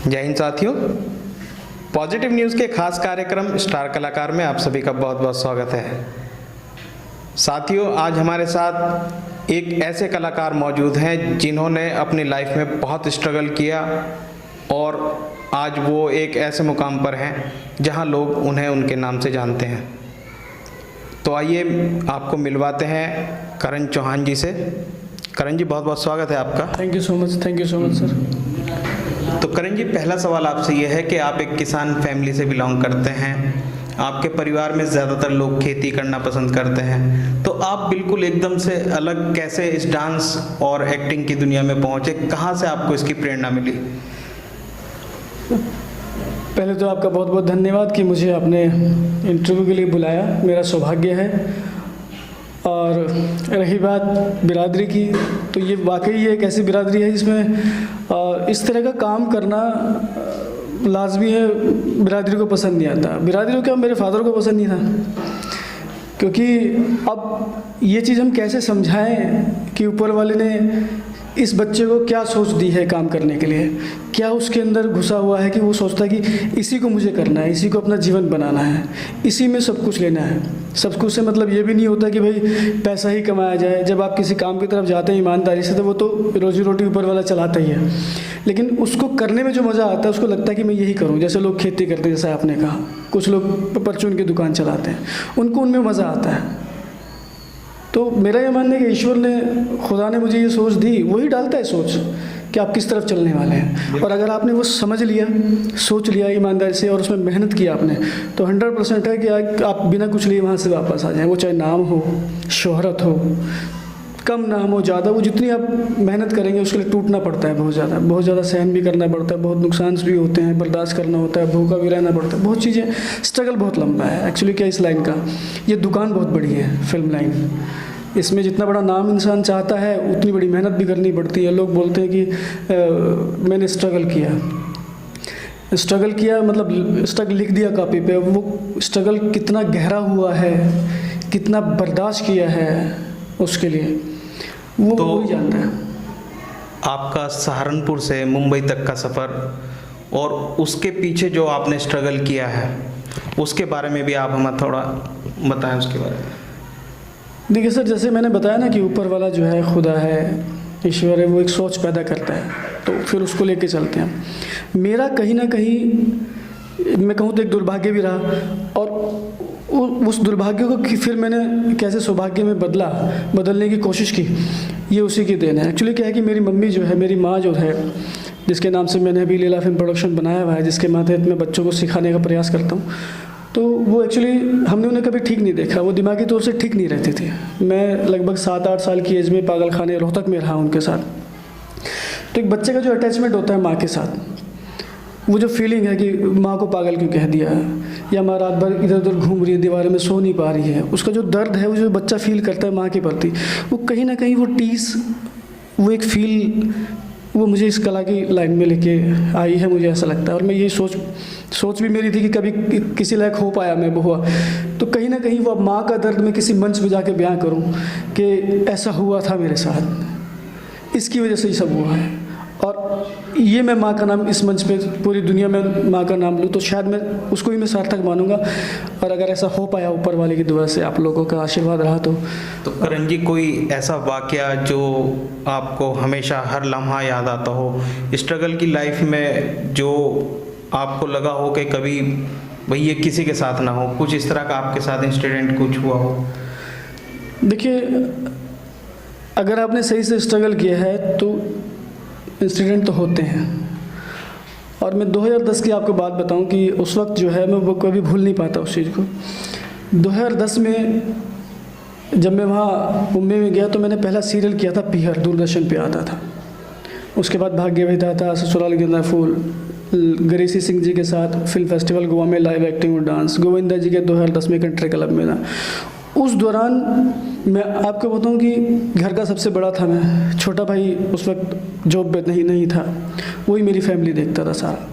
जय हिंद साथियों, positive news के खास कार्यक्रम स्टार कलाकार में आप सभी का बहुत बहुत स्वागत है। साथियों, आज हमारे साथ एक ऐसे कलाकार मौजूद हैं जिन्होंने अपनी लाइफ में बहुत स्ट्रगल किया और आज वो एक ऐसे मुकाम पर हैं जहां लोग उन्हें उनके नाम से जानते हैं। तो आइए आपको मिलवाते हैं करण चौहान जी से। करण जी, बहुत बहुत स्वागत है आपका। Thank you so much sir. तो करण जी, पहला सवाल आपसे यह है कि आप एक किसान फैमिली से बिलोंग करते हैं। आपके परिवार में ज़्यादातर लोग खेती करना पसंद करते हैं, तो आप बिल्कुल एकदम से अलग कैसे इस डांस और एक्टिंग की दुनिया में पहुंचे? कहाँ से आपको इसकी प्रेरणा मिली? पहले तो आपका बहुत बहुत धन्यवाद कि मुझे आपने इंटरव्यू के लिए बुलाया, मेरा सौभाग्य है। और रही बात बिरादरी की, तो ये वाकई एक ऐसी बिरादरी है जिसमें इस तरह का काम करना लाजमी है। बिरादरी को पसंद नहीं आता। बिरादरी को क्या, मेरे फादर को पसंद नहीं था, क्योंकि अब ये चीज़ हम कैसे समझाएं कि ऊपर वाले ने इस बच्चे को क्या सोच दी है काम करने के लिए, क्या उसके अंदर घुसा हुआ है कि वो सोचता है कि इसी को मुझे करना है, इसी को अपना जीवन बनाना है, इसी में सब कुछ लेना है। सब कुछ से मतलब ये भी नहीं होता कि भाई पैसा ही कमाया जाए। जब आप किसी काम की तरफ जाते हैं ईमानदारी से, तो वो तो रोजी रोटी ऊपर वाला चलाता ही है, लेकिन उसको करने में जो मज़ा आता है, उसको लगता है कि मैं यही करूँ। जैसे लोग खेती करते हैं, जैसा आपने कहा, कुछ लोग परचून की दुकान चलाते हैं, उनको उनमें मज़ा आता है। तो मेरा ये मानना है कि ईश्वर ने, खुदा ने मुझे ये सोच दी, वही डालता है सोच कि आप किस तरफ चलने वाले हैं। और अगर आपने वो समझ लिया, सोच लिया ईमानदारी से और उसमें मेहनत किया आपने, तो 100% है कि आप बिना कुछ लिए वहाँ से वापस आ जाएं। वो चाहे नाम हो, शोहरत हो, कम नाम हो, ज़्यादा, वो जितनी आप मेहनत करेंगे उसके लिए टूटना पड़ता है, बहुत ज़्यादा सहन भी करना पड़ता है, बहुत नुकसान भी होते हैं, बर्दाश्त करना होता है, भूखा भी रहना पड़ता है, बहुत चीज़ें। स्ट्रगल बहुत लंबा है एक्चुअली। क्या इस लाइन का, ये दुकान बहुत बड़ी है, फिल्म लाइन। इसमें जितना बड़ा नाम इंसान चाहता है, उतनी बड़ी मेहनत भी करनी पड़ती है। लोग बोलते हैं कि मैंने स्ट्रगल किया, मतलब स्ट्रगल लिख दिया कॉपी पे। वो स्ट्रगल कितना गहरा हुआ है, कितना बर्दाश्त किया है उसके लिए, वो तो वही जानता है। आपका सहारनपुर से मुंबई तक का सफ़र और उसके पीछे जो आपने स्ट्रगल किया है, उसके बारे में भी आप हमें थोड़ा बताएं उसके बारे में। देखिए सर, जैसे मैंने बताया ना कि ऊपर वाला जो है, खुदा है, ईश्वर है, वो एक सोच पैदा करता है, तो फिर उसको लेके चलते हैं। मेरा कहीं ना कहीं, मैं कहूँ तो एक दुर्भाग्य भी रहा, और उस दुर्भाग्य को फिर मैंने कैसे सौभाग्य में बदलने की कोशिश की, ये उसी की देन है। एक्चुअली क्या है कि मेरी मम्मी जो है, मेरी माँ जो है, जिसके नाम से मैंने अभी लीला फिल्म प्रोडक्शन बनाया हुआ है, जिसके माध्यम मैं बच्चों को सिखाने का प्रयास करता हूँ, तो वो एक्चुअली हमने उन्हें कभी ठीक नहीं देखा। वो दिमागी तौर से ठीक नहीं रहती थी। मैं लगभग 7-8 साल की एज में पागल खाने रोहतक में रहा उनके साथ। तो एक बच्चे का जो अटैचमेंट होता है माँ के साथ, वो जो फीलिंग है कि माँ को पागल क्यों कह दिया, या माँ रात भर इधर उधर घूम रही है, दीवार में सो नहीं पा रही है, उसका जो दर्द है, वो जो बच्चा फील करता है माँ के प्रति, वो कहीं ना कहीं वो टीस, वो एक फील, वो मुझे इस कला की लाइन में लेके आई है, मुझे ऐसा लगता है। और मैं ये सोच भी मेरी थी कि कभी किसी लायक हो पाया मैं बहुआ, तो कहीं ना कहीं वो माँ का दर्द मैं किसी मंच पे जाके बयां करूं कि ऐसा हुआ था मेरे साथ, इसकी वजह से ही सब हुआ है। और ये मैं माँ का नाम इस मंच पे पूरी दुनिया में माँ का नाम लूँ, तो शायद मैं उसको ही मैं सार्थक मानूंगा। और अगर ऐसा हो पाया ऊपर वाले की दुआ से, आप लोगों का आशीर्वाद रहा, तो करण जी, कोई ऐसा वाकया जो आपको हमेशा हर लम्हा याद आता हो स्ट्रगल की लाइफ में, जो आपको लगा हो कि कभी भाई ये किसी के साथ ना हो, कुछ इस तरह का आपके साथ इंसिडेंट कुछ हुआ हो? देखिए, अगर आपने सही से स्ट्रगल किया है तो इंसिडेंट तो होते हैं। और मैं 2010 की आपको बात बताऊं कि उस वक्त जो है, मैं वो कभी भूल नहीं पाता उस चीज़ को। 2010 में जब मैं वहाँ मुंबई में गया, तो मैंने पहला सीरियल किया था पीहर, दूरदर्शन पे आता था। उसके बाद भाग्य विधाता, ससुराल गेंदा फूल, गरीसी सिंह जी के साथ फिल्म फेस्टिवल गोवा में लाइव एक्टिंग और डांस, गोविंदा जी के 2010 में कंट्री क्लब में था। उस दौरान मैं आपको बताऊं कि घर का सबसे बड़ा था मैं, छोटा भाई उस वक्त जॉब पे नहीं था, वही मेरी फैमिली देखता था सारा।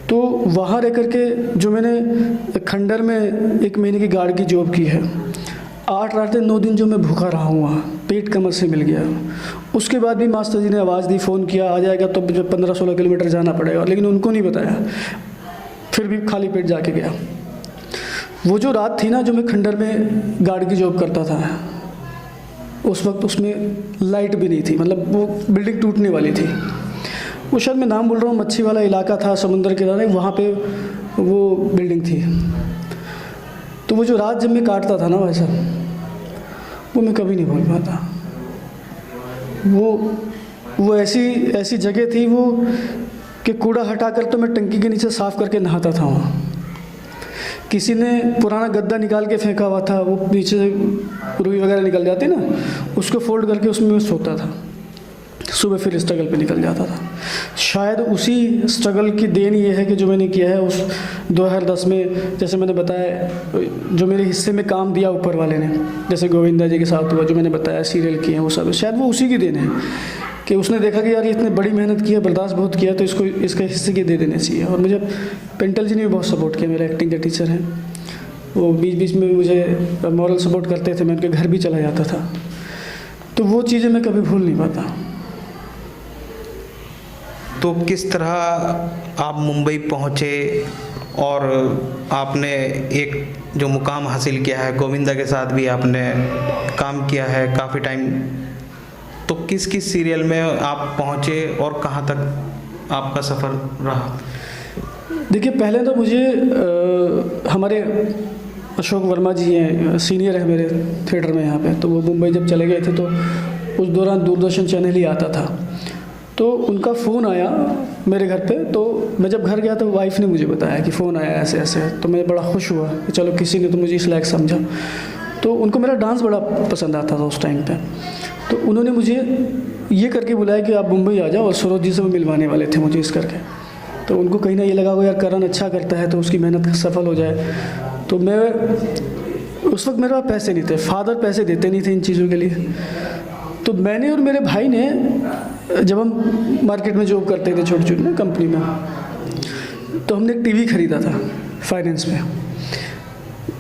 तो वहाँ रह कर के जो मैंने खंडर में 1 महीने की गार्ड की जॉब की है, 8 रातें 9 दिन जो मैं भूखा रहा हूँ वहाँ, पेट कमर से मिल गया। उसके बाद भी मास्टर जी ने आवाज़ दी, फ़ोन किया, आ जाएगा तो मुझे 15-16 किलोमीटर जाना पड़ेगा, लेकिन उनको नहीं बताया। फिर भी खाली पेट जाके गया। वो जो रात थी ना, जो मैं खंडर में गार्ड की जॉब करता था, उस वक्त उसमें लाइट भी नहीं थी, मतलब वो बिल्डिंग टूटने वाली थी। वो शायद मैं नाम बोल रहा हूँ, मच्छी वाला इलाका था, समुंदर के किनारे, वहाँ पे वो बिल्डिंग थी। तो वो जो रात जब मैं काटता था ना भाई साहब, वो मैं कभी नहीं भूल पाता। वो ऐसी जगह थी वो कि कूड़ा हटाकर तो मैं टंकी के नीचे साफ़ करके नहाता था वहाँ। किसी ने पुराना गद्दा निकाल के फेंका हुआ था, वो नीचे से रुई वगैरह निकल जाती ना, उसको फोल्ड करके उसमें मैं सोता था। सुबह फिर स्ट्रगल पे निकल जाता था। शायद उसी स्ट्रगल की देन ये है कि जो मैंने किया है उस 2010 में, जैसे मैंने बताया, जो मेरे हिस्से में काम दिया ऊपर वाले ने, जैसे गोविंदा जी के साथ हुआ, जो मैंने बताया सीरियल किए हैं वो सब, शायद वो उसी की देन है कि उसने देखा कि यार ये इतने बड़ी मेहनत की है, बर्दाश्त बहुत किया, तो इसको इसके हिस्से की दे देने चाहिए। और मुझे पेंटल जी ने भी बहुत सपोर्ट किया, मेरे एक्टिंग के टीचर हैं, वो बीच बीच में मुझे मॉरल सपोर्ट करते थे, मैं उनके घर भी चला जाता था। तो वो चीज़ें मैं कभी भूल नहीं पाता। तो किस तरह आप मुंबई पहुँचे और आपने एक जो मुकाम हासिल किया है, गोविंदा के साथ भी आपने काम किया है काफ़ी टाइम, तो किस किस सीरियल में आप पहुँचे और कहाँ तक आपका सफ़र रहा? देखिए, पहले तो मुझे हमारे अशोक वर्मा जी हैं, सीनियर है मेरे थिएटर में यहाँ पे, तो वो मुंबई जब चले गए थे तो उस दौरान दूरदर्शन चैनल ही आता था, तो उनका फ़ोन आया मेरे घर पे। तो मैं जब घर गया तो वाइफ ने मुझे बताया कि फ़ोन आया ऐसे ऐसे, तो मैं बड़ा खुश हुआ कि चलो किसी ने तो मुझे इस लायक समझा। तो उनको मेरा डांस बड़ा पसंद आता था उस टाइम पे, तो उन्होंने मुझे ये करके बुलाया कि आप मुंबई आ जाओ, और सरोज जी से वो मिलवाने वाले थे मुझे इस करके। तो उनको कहीं ना ये लगा हो यार करण अच्छा करता है तो उसकी मेहनत सफल हो जाए। तो मैं उस वक्त मेरे पास पैसे नहीं थे, फादर पैसे देते नहीं थे इन चीज़ों के लिए। तो मैंने और मेरे भाई ने, जब हम मार्केट में जॉब करते थे छोटी छोटी ना कंपनी में, तो हमने एक टीवी ख़रीदा था फाइनेंस में।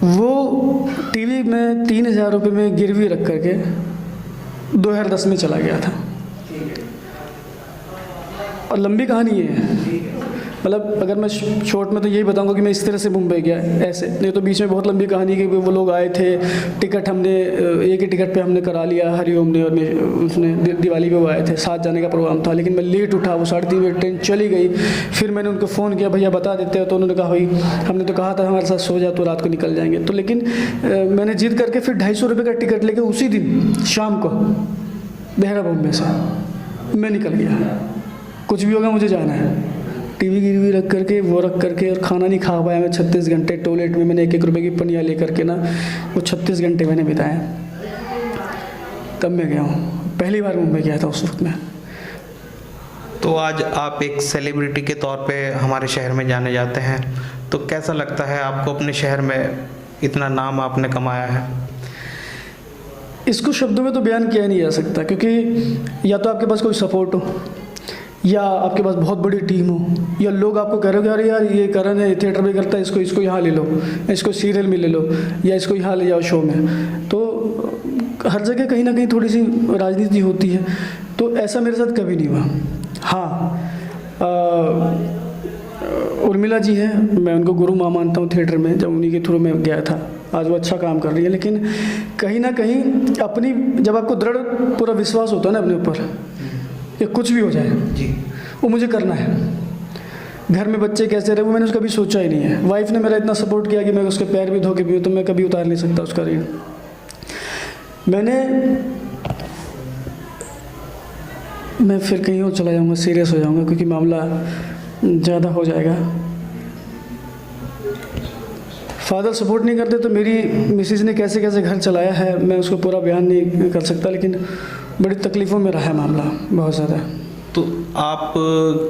वो टीवी में 3,000 रुपये में गिरवी रख करके 2010 में चला गया था। और लंबी कहानी है, मतलब अगर मैं शॉर्ट में तो यही बताऊंगा कि मैं इस तरह से मुंबई गया, ऐसे नहीं तो बीच में बहुत लंबी कहानी है कि वो लोग आए थे, टिकट हमने एक ही टिकट पे हमने करा लिया, हरिओम ने, और उसने दिवाली पे वो आए थे, 7 जाने का प्रोग्राम था, लेकिन मैं लेट उठा, वो 3:30 बजे ट्रेन चली गई। फिर मैंने उनको फ़ोन किया, भैया बता देते हो, तो उन्होंने कहा भाई हमने तो कहा था हमारे साथ सो जा तो रात को निकल जाएंगे। तो लेकिन मैंने जिद करके फिर 250 रुपये का टिकट लेके उसी दिन शाम को देहरा बॉम्बे से मैं निकल गया। कुछ भी होगा मुझे जाना है। टीवी गिरवी रख करके, वो रख करके, और खाना नहीं खा पाया मैं 36 घंटे। टॉयलेट में मैंने 1-1 रुपये की पनिया ले करके ना, वो 36 घंटे मैंने बिताए। तब मैं गया हूँ, पहली बार मुंबई गया था उस वक्त में। तो आज आप एक सेलिब्रिटी के तौर पे हमारे शहर में जाने जाते हैं, तो कैसा लगता है आपको? अपने शहर में इतना नाम आपने कमाया है। इसको शब्दों में तो बयान किया नहीं जा सकता, क्योंकि या तो आपके पास कोई सपोर्ट हो, या आपके पास बहुत बड़ी टीम हो, या लोग आपको कह रहे हो कि अरे यार ये करण है, थिएटर भी करता है, इसको यहाँ ले लो, इसको सीरियल में ले लो, या इसको यहाँ ले जाओ शो में। तो हर जगह कहीं ना कहीं थोड़ी सी राजनीति होती है, तो ऐसा मेरे साथ कभी नहीं हुआ। हाँ, उर्मिला जी हैं, मैं उनको गुरु माँ मानता हूँ थिएटर में, जब उन्हीं के थ्रू मैं गया था। आज वो अच्छा काम कर रही है, लेकिन कहीं ना कहीं अपनी, जब आपको दृढ़ पूरा विश्वास होता है ना अपने ऊपर, या कुछ भी हो जाए जी, वो मुझे करना है। घर में बच्चे कैसे रहे वो मैंने उसका कभी सोचा ही नहीं है। वाइफ ने मेरा इतना सपोर्ट किया कि मैं उसके पैर भी धो के भी, तो मैं कभी उतार नहीं सकता उसका ऋण। मैं फिर कहीं और चला जाऊंगा, सीरियस हो जाऊंगा, क्योंकि मामला ज़्यादा हो जाएगा। फादर सपोर्ट नहीं करते तो मेरी मिसेज ने कैसे कैसे घर चलाया है मैं उसको पूरा बयान नहीं कर सकता, लेकिन बड़ी तकलीफ़ों में रहा है मामला बहुत ज़्यादा। तो आप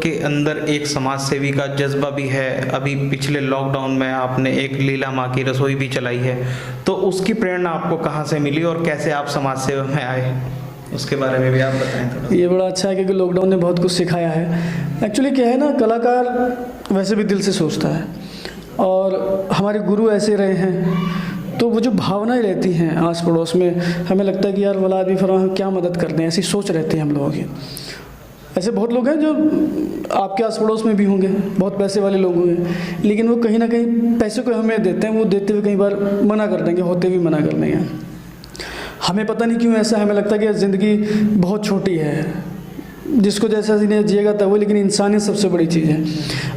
के अंदर एक समाज सेवी का जज्बा भी है। अभी पिछले लॉकडाउन में आपने एक लीला माँ की रसोई भी चलाई है, तो उसकी प्रेरणा आपको कहाँ से मिली और कैसे आप समाज सेवा में आए, उसके बारे में भी आप बताएं थोड़ा। ये बड़ा अच्छा है क्योंकि लॉकडाउन ने बहुत कुछ सिखाया है। एक्चुअली क्या है ना, कलाकार वैसे भी दिल से सोचता है, और हमारे गुरु ऐसे रहे हैं तो वो जो भावनाएं रहती हैं आस पड़ोस में, हमें लगता है कि यार वाला आदमी फलां क्या मदद करते हैं, ऐसी सोच रहती है हम लोगों की। ऐसे बहुत लोग हैं जो आपके आस पड़ोस में भी होंगे, बहुत पैसे वाले लोग होंगे, लेकिन वो कहीं ना कहीं पैसे को हमें देते हैं, वो देते हुए कई बार मना कर देंगे, होते हुए मना कर देंगे। हमें पता नहीं क्यों ऐसा, हमें लगता है कि ज़िंदगी बहुत छोटी है, जिसको जैसा जिन्हें जिएगा तब वो, लेकिन इंसानियत सबसे बड़ी चीज़ है।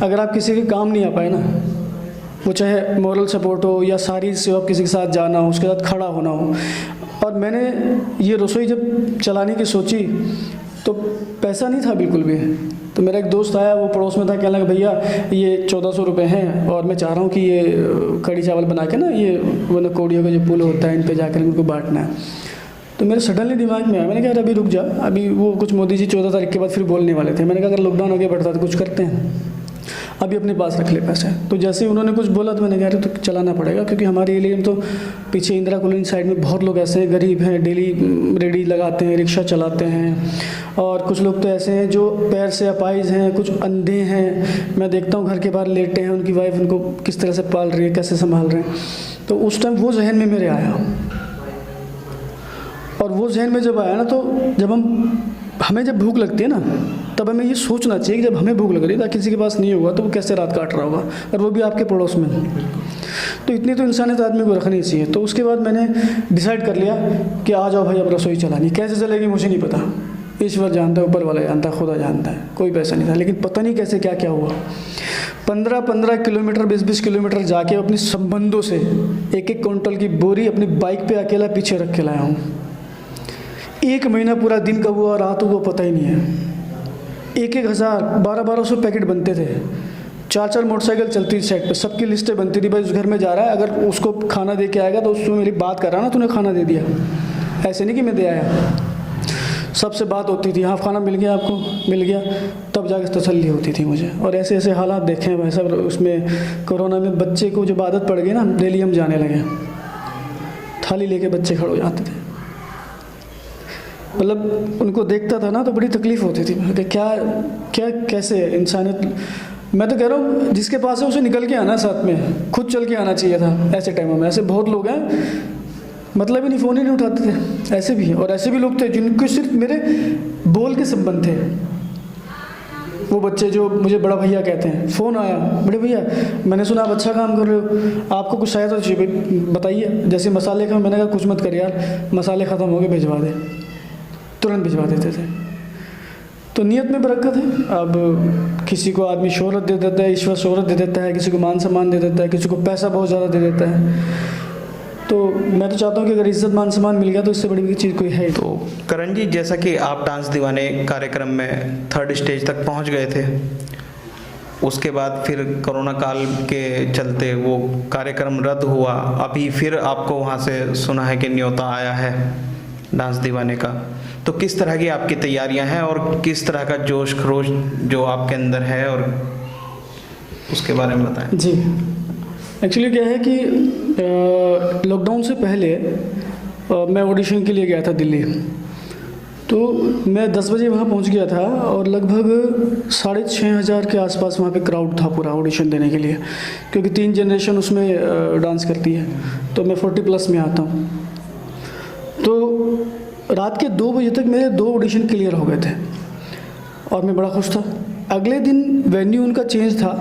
अगर आप किसी के काम नहीं आ पाए ना, वो चाहे मॉरल सपोर्ट हो या सारी सेवा किसी के साथ जाना हो, उसके साथ खड़ा होना हो। और मैंने ये रसोई जब चलाने की सोची तो पैसा नहीं था बिल्कुल भी। तो मेरा एक दोस्त आया, वो पड़ोस में था, कहने लगा भैया ये 1400 रुपये हैं और मैं चाह रहा हूँ कि ये कड़ी चावल बना के ना, ये वो नकोड़ियों का जो पुल होता है इन पे जाकर उनको बांटना है। तो मेरे सडनली दिमाग में आया, मैंने कहा अभी रुक जा, अभी वो कुछ मोदी जी 14 तारीख के बाद फिर बोलने वाले थे। मैंने कहा अगर लॉकडाउन आगे बढ़ता तो कुछ करते हैं, अभी अपने पास रख ले पैसे। तो जैसे ही उन्होंने कुछ बोला तो मैंने कहा तो चलाना पड़ेगा, क्योंकि हमारे एरिया में तो पीछे इंदिरा कॉलोनी साइड में बहुत लोग ऐसे हैं, गरीब हैं, डेली रेडी लगाते हैं, रिक्शा चलाते हैं, और कुछ लोग तो ऐसे हैं जो पैर से अपाहिज हैं, कुछ अंधे हैं। मैं देखता हूँ घर के बाहर लेटे हैं, उनकी वाइफ उनको किस तरह से पाल रही है, कैसे संभाल रहे हैं। तो उस टाइम वो जहन में मेरे आया, और वो जहन में जब आया ना, तो जब हमें जब भूख लगती है ना, तब हमें ये सोचना चाहिए कि जब हमें भूख लग रही है, किसी के पास नहीं होगा तो वो कैसे रात काट रहा होगा, और वो भी आपके पड़ोस में। तो इतनी तो इंसानियत आदमी को रखनी चाहिए। तो उसके बाद मैंने डिसाइड कर लिया कि आ जाओ भाई, अब रसोई चलानी। कैसे चलेगी मुझे नहीं पता, ईश्वर जानता है, ऊपर वाला जानता है, खुदा जानता है। कोई पैसा नहीं था, लेकिन पता नहीं कैसे क्या क्या हुआ। 15-15 किलोमीटर, 20-20 किलोमीटर जाके अपने संबंधों से 1-1 क्विंटल की बोरी अपनी बाइक पे अकेला पीछे रख के लाया हूँ। 1 महीना पूरा दिन कब हुआ रात को पता ही नहीं है। 1-1,000, 1200 पैकेट बनते थे, 4-4 मोटरसाइकिल चलती थी साइड पे, सबकी लिस्टें बनती थी। भाई उस घर में जा रहा है, अगर उसको खाना दे के आएगा तो उसको मेरी बात कर रहा ना, तूने खाना दे दिया, ऐसे नहीं कि मैं दे आया। सबसे बात होती थी, हाँ खाना मिल गया आपको, मिल गया, तब जाकर तसल्ली होती थी मुझे। और ऐसे ऐसे हालात देखे हैं भाई साहब। उसमें कोरोना में बच्चे को जब आदत पड़ गई ना, डेली हम जाने लगे, थाली लेके बच्चे खड़े हो जाते थे। मतलब उनको देखता था ना तो बड़ी तकलीफ़ होती थी कि क्या क्या कैसे इंसानियत। मैं तो कह रहा हूँ जिसके पास है उसे निकल के आना, साथ में खुद चल के आना चाहिए था ऐसे टाइमों में। ऐसे बहुत लोग हैं, मतलब ही नहीं, फ़ोन ही नहीं उठाते थे, ऐसे भी हैं। और ऐसे भी लोग थे जिनको सिर्फ मेरे बोल के संबंध थे। वो बच्चे जो मुझे बड़ा भैया कहते हैं, फ़ोन आया, बड़े भैया मैंने सुना आप अच्छा काम कर रहे हो, आपको कुछ सहायता चाहिए, बताइए। जैसे मसाले का, मैंने कहा कुछ मत कर यार, मसाले ख़त्म हो गए, भिजवा दे, तुरंत भिजवा देते थे। तो नियत में बरकत है। अब किसी को आदमी शोहरत दे देता है, ईश्वर शोहरत दे देता है, किसी को मान सम्मान दे देता है, किसी को पैसा बहुत ज़्यादा दे देता है। तो मैं तो चाहता हूँ कि अगर इज्जत मान सम्मान मिल गया तो इससे बड़ी चीज़ कोई है। तो करण जी, जैसा कि आप डांस दीवाने कार्यक्रम में 3rd स्टेज तक पहुँच गए थे, उसके बाद फिर कोरोना काल के चलते वो कार्यक्रम रद्द हुआ। अभी फिर आपको वहाँ से सुना है कि न्योता आया है डांस दीवाने का। तो किस तरह की आपकी तैयारियां हैं और किस तरह का जोश खरोश जो आपके अंदर है, और उसके बारे में बताएं। जी, एक्चुअली क्या है कि लॉकडाउन से पहले मैं ऑडिशन के लिए गया था दिल्ली। तो मैं 10 बजे वहाँ पहुँच गया था और लगभग 6,500 के आसपास वहाँ पे क्राउड था पूरा ऑडिशन देने के लिए, क्योंकि 3 जनरेशन उसमें डांस करती है। तो मैं 40+ में आता हूँ। तो रात के 2 बजे तक मेरे 2 ऑडिशन क्लियर हो गए थे और मैं बड़ा खुश था। अगले दिन वेन्यू उनका चेंज था,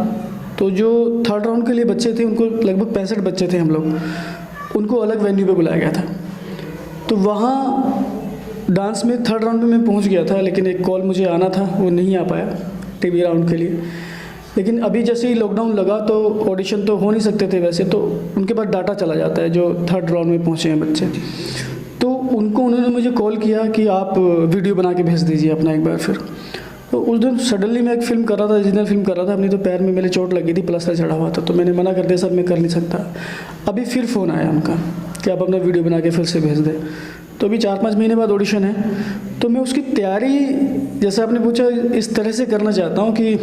तो जो 3rd राउंड के लिए बच्चे थे, उनको लगभग 65 बच्चे थे हम लोग, उनको अलग वेन्यू पे बुलाया गया था। तो वहाँ डांस में 3rd राउंड में मैं पहुँच गया था, लेकिन एक कॉल मुझे आना था, वो नहीं आ पाया टीवी राउंड के लिए। लेकिन अभी जैसे ही लॉकडाउन लगा तो ऑडिशन तो हो नहीं सकते थे वैसे, तो उनके पास डाटा चला जाता है जो 3rd राउंड में पहुँचे हैं बच्चे। तो उन्होंने मुझे कॉल किया कि आप वीडियो बना के भेज दीजिए अपना एक बार। फिर तो उस दिन सडनली मैं एक फ़िल्म कर रहा था, जिस दिन फिल्म कर रहा था अपनी, तो पैर में मेरे चोट लगी थी, प्लास्टर चढ़ा हुआ था। तो मैंने मना कर दिया, सर मैं कर नहीं सकता। अभी फिर फ़ोन आया उनका कि आप अपना वीडियो बना के फिर से भेज दें। तो अभी 4-5 महीने बाद ऑडिशन है। तो मैं उसकी तैयारी, जैसे आपने पूछा, इस तरह से करना चाहता हूँ कि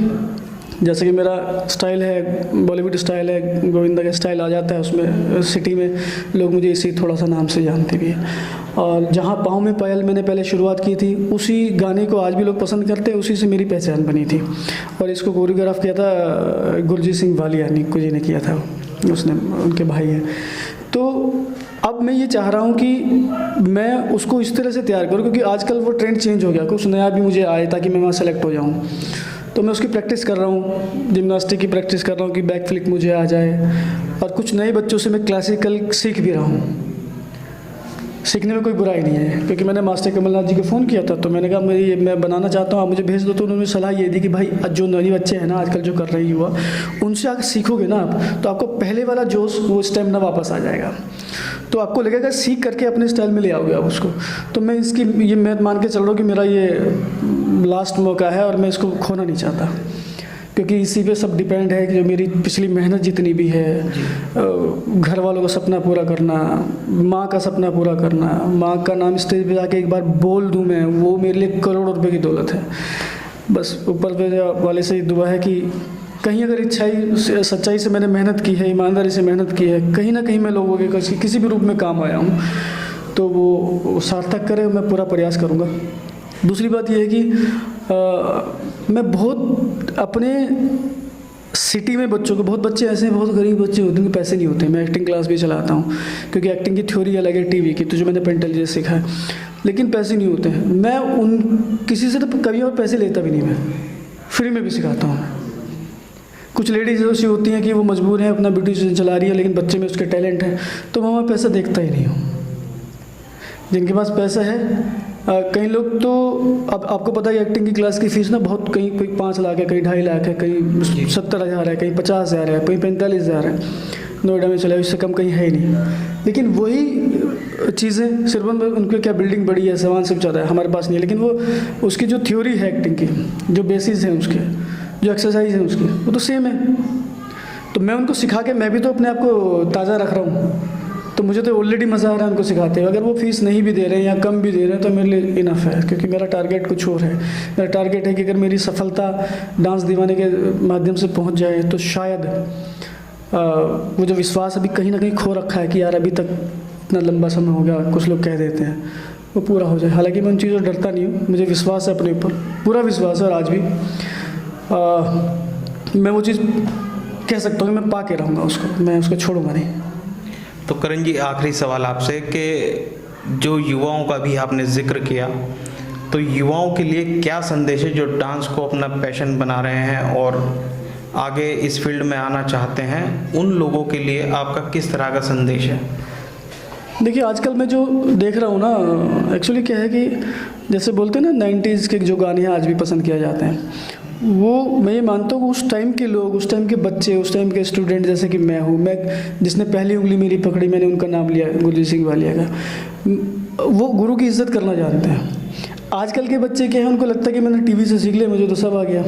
जैसे कि मेरा स्टाइल है, बॉलीवुड स्टाइल है, गोविंदा का स्टाइल आ जाता है उसमें। सिटी में लोग मुझे इसी थोड़ा सा नाम से जानते भी हैं। और जहाँ पाँव में पायल मैंने पहले शुरुआत की थी, उसी गाने को आज भी लोग पसंद करते हैं, उसी से मेरी पहचान बनी थी। और इसको कोरियोग्राफ किया था गुरजीत सिंह वालिया निक्कू जी ने किया था, उसने, उनके भाई हैं। तो अब मैं ये चाह रहा हूँ कि मैं उसको इस तरह से तैयार करूँ, क्योंकि आजकल वो ट्रेंड चेंज हो गया, कुछ नया भी मुझे आए ताकि मैं वहाँ सेलेक्ट हो जाऊँ। तो मैं उसकी प्रैक्टिस कर रहा हूँ, जिम्नास्टिक की प्रैक्टिस कर रहा हूँ कि बैक फ्लिप मुझे आ जाए, और कुछ नए बच्चों से मैं क्लासिकल सीख भी रहा हूँ। सीखने में कोई बुराई नहीं है, क्योंकि मैंने मास्टर कमलनाथ जी को फ़ोन किया था, तो मैंने कहा मैं बनाना चाहता हूँ, आप मुझे भेज दो। तो उन्होंने सलाह ये दी कि भाई जो नए बच्चे हैं ना आजकल जो कर रहे हैं युवा, उनसे अगर सीखोगे ना आप, तो आपको पहले वाला जोश वो स्टेमिना वापस आ जाएगा। तो आपको लगेगा सीख करके अपने स्टाइल में ले आओगे आप उसको। तो मैं मैं मान के चल रहा हूँ कि मेरा ये लास्ट मौका है और मैं इसको खोना नहीं चाहता, क्योंकि इसी पे सब डिपेंड है कि जो मेरी पिछली मेहनत जितनी भी है, घर वालों का सपना पूरा करना, माँ का सपना पूरा करना, माँ का नाम स्टेज पे जाके एक बार बोल दूँ मैं, वो मेरे लिए करोड़ों रुपए की दौलत है। बस ऊपर वाले से दुआ है कि कहीं अगर सच्चाई से मैंने मेहनत की है, ईमानदारी से मेहनत की है, कहीं ना कहीं मैं लोगों के किसी भी रूप में काम आया हूँ, तो वो सार्थक करे, मैं पूरा प्रयास करूँगा। दूसरी बात यह है कि मैं बहुत अपने सिटी में बच्चों को, बहुत बच्चे ऐसे हैं, बहुत गरीब बच्चे होते हैं कि पैसे नहीं होते। मैं एक्टिंग क्लास भी चलाता हूँ, क्योंकि एक्टिंग की थ्योरी अलग है टीवी की, तो जो मैंने पेंटेलिजेंस सीखा है, लेकिन पैसे नहीं होते हैं। मैं किसी से तो कभी और पैसे लेता भी नहीं, मैं फ्री में भी सिखाता हूँ। कुछ लेडीज़ ऐसी होती हैं कि वो मजबूर हैं, अपना ब्यूटीशियन चला रही है, लेकिन बच्चे में उसके टैलेंट है, तो मैं वहाँ पैसा देखता ही नहीं हूँ। जिनके पास पैसा है, कई लोग तो अब आपको पता है एक्टिंग की क्लास की फ़ीस ना बहुत, कहीं कोई 5 लाख है, कहीं 2.5 लाख है, कहीं 70,000 है, कहीं 50,000 है, कहीं 45,000 है। नोएडा में चला, इससे कम कहीं है ही नहीं। लेकिन वही चीज़ें सिर्फ उनके क्या बिल्डिंग बड़ी है, सामान सब ज़्यादा है, हमारे पास नहीं है, लेकिन वो उसकी जो थ्योरी है एक्टिंग की, जो बेसिस हैं उसके, जो एक्सरसाइज है उसकी, वो तो सेम है। तो मैं उनको सिखा के मैं भी तो अपने आप को ताज़ा रख रहा हूँ, तो मुझे तो ऑलरेडी मज़ा आ रहा है उनको सिखाते हैं। अगर वो फीस नहीं भी दे रहे हैं या कम भी दे रहे हैं तो मेरे लिए इनफ है, क्योंकि मेरा टारगेट कुछ और है। मेरा टारगेट है कि अगर मेरी सफलता डांस दीवाने के माध्यम से पहुंच जाए, तो शायद वो जो विश्वास अभी कहीं ना कहीं खो रखा है कि यार अभी तक इतना लंबा समय हो गया, कुछ लोग कह देते हैं, वो पूरा हो जाए। हालांकि मैं उन चीज़ों से डरता नहीं हूँ, मुझे विश्वास है अपने ऊपर, पूरा विश्वास है, और आज भी मैं वो चीज़ कह सकता हूँ कि मैं पा के रहूँगा उसको, मैं उसको छोड़ूंगा नहीं। तो करण जी, आखिरी सवाल आपसे कि जो युवाओं का भी आपने जिक्र किया, तो युवाओं के लिए क्या संदेश है जो डांस को अपना पैशन बना रहे हैं और आगे इस फील्ड में आना चाहते हैं, उन लोगों के लिए आपका किस तरह का संदेश है? देखिए, आजकल मैं जो देख रहा हूँ ना, एक्चुअली क्या है कि जैसे बोलते हैं ना 90s के जो गाने हैं आज भी पसंद किए जाते हैं, वो मैं ये मानता हूँ कि उस टाइम के लोग, उस टाइम के बच्चे, उस टाइम के स्टूडेंट, जैसे कि मैं हूँ, मैं जिसने पहली उंगली मेरी पकड़ी, मैंने उनका नाम लिया गुरजीत सिंह वालिया का, वो गुरु की इज़्ज़त करना जानते हैं। आजकल के बच्चे क्या है, उनको लगता है कि मैंने टीवी से सीख लिया, मुझे तो सब आ गया।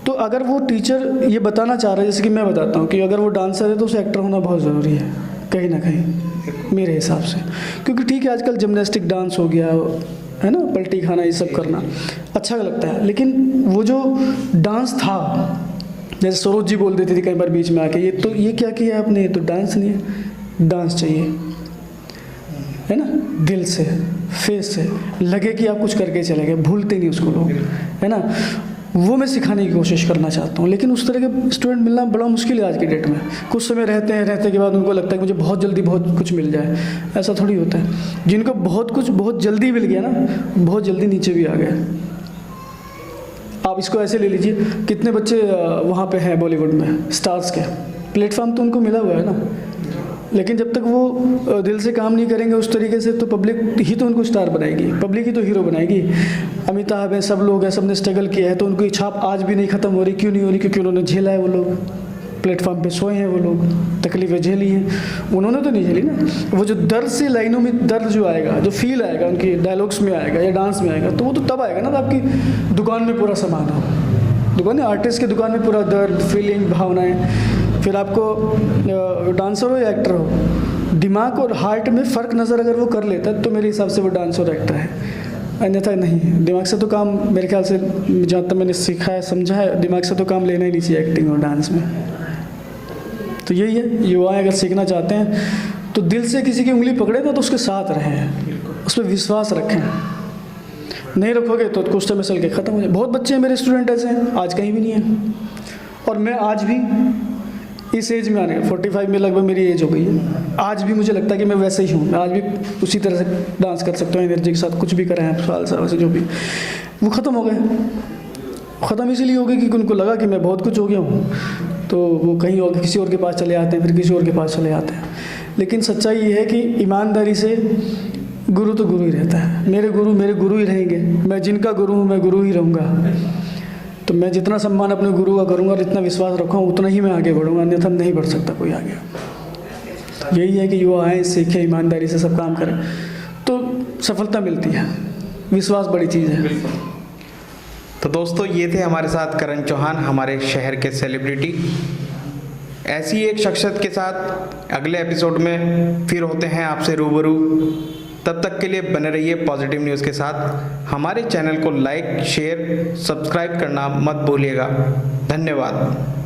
तो अगर वो टीचर ये बताना चाह रहा है, जैसे कि मैं बताता हूँ कि अगर वो डांसर है तो उसे एक्टर होना बहुत ज़रूरी है, कहीं ना कहीं मेरे हिसाब से। क्योंकि ठीक है, आजकल जिम्नास्टिक डांस हो गया है ना, पलटी खाना, ये सब करना अच्छा लगता है, लेकिन वो जो डांस था, जैसे सरोज जी बोल देती थी कई बार बीच में आके, ये क्या किया आपने, ये तो डांस नहीं है। डांस चाहिए, है ना, दिल से, फेस से लगे कि आप कुछ करके चले गए, भूलते नहीं उसको लोग, है ना। वो मैं सिखाने की कोशिश करना चाहता हूँ, लेकिन उस तरह के स्टूडेंट मिलना बड़ा मुश्किल है आज की डेट में। कुछ समय रहते के बाद उनको लगता है कि मुझे बहुत जल्दी बहुत कुछ मिल जाए, ऐसा थोड़ी होता है। जिनको बहुत कुछ बहुत जल्दी मिल गया ना, बहुत जल्दी नीचे भी आ गए। आप इसको ऐसे ले लीजिए, कितने बच्चे वहाँ पे हैं बॉलीवुड में स्टार्स के, प्लेटफॉर्म तो उनको मिला हुआ है ना, लेकिन जब तक वो दिल से काम नहीं करेंगे उस तरीके से, तो पब्लिक ही तो उनको स्टार बनाएगी, पब्लिक ही तो हीरो बनाएगी। अमिताभ है, सब लोग हैं, सब ने स्ट्रगल किया है, तो उनकी छाप आज भी नहीं ख़त्म हो रही। क्यों नहीं हो रही? क्योंकि उन्होंने झेला है, वो लोग प्लेटफॉर्म पे सोए हैं, वो लोग तकलीफ़ें झेली हैं, उन्होंने तो नहीं झेली ना। वो जो दर्द से लाइनों में दर्द जो आएगा, जो फील आएगा उनकी डायलॉग्स में आएगा या डांस में आएगा, तो वो तो तब आएगा ना, तो आपकी दुकान में पूरा सामान हो, दुकान है आर्टिस्ट की दुकान में पूरा दर्द, फीलिंग, भावनाएँ। फिर आपको डांसर हो या एक्टर हो, दिमाग और हार्ट में फ़र्क नज़र अगर वो कर लेता है तो मेरे हिसाब से वो डांसर और एक्टर है, अन्यथा नहीं। दिमाग से तो काम, मेरे ख्याल से जहाँ तक मैंने सीखा है, समझा है, दिमाग से तो काम लेना ही नहीं चाहिए एक्टिंग और डांस में। तो यही है, युवा अगर सीखना चाहते हैं तो दिल से किसी की उंगली पकड़े ना, तो उसके साथ रहें, उस पर विश्वास रखें। नहीं रखोगे तो कुछ समय चल के ख़त्म हो जाए। बहुत बच्चे हैं मेरे स्टूडेंट ऐसे हैं, आज कहीं भी नहीं है, और मैं आज भी इस एज में आने 45 में लगभग मेरी एज हो गई है। आज भी मुझे लगता है कि मैं वैसे ही हूँ, मैं आज भी उसी तरह से डांस कर सकता हूँ एनर्जी के साथ, कुछ भी करें आप साल से जो भी। वो ख़त्म हो गए, ख़त्म इसीलिए हो गए कि उनको लगा कि मैं बहुत कुछ हो गया हूँ, तो वो कहीं और किसी और के पास चले आते हैं, फिर किसी और के पास चले आते हैं। लेकिन सच्चाई ये है कि ईमानदारी से गुरु तो गुरु ही रहता है। मेरे गुरु ही रहेंगे, मैं जिनका गुरु हूँ मैं गुरु ही रहूँगा। तो मैं जितना सम्मान अपने गुरु का करूँगा और जितना विश्वास रखूँगा उतना ही मैं आगे बढ़ूँगा, अन्यथा नहीं बढ़ सकता कोई आगे। यही है कि युवा आएँ, सीखें, ईमानदारी से सब काम करें तो सफलता मिलती है। विश्वास बड़ी चीज़ है। तो दोस्तों, ये थे हमारे साथ करण चौहान, हमारे शहर के सेलिब्रिटी। ऐसी एक शख्सियत के साथ अगले एपिसोड में फिर होते हैं आपसे रूबरू। तब तक के लिए बने रहिए पॉजिटिव न्यूज़ के साथ। हमारे चैनल को लाइक, शेयर, सब्सक्राइब करना मत भूलिएगा। धन्यवाद।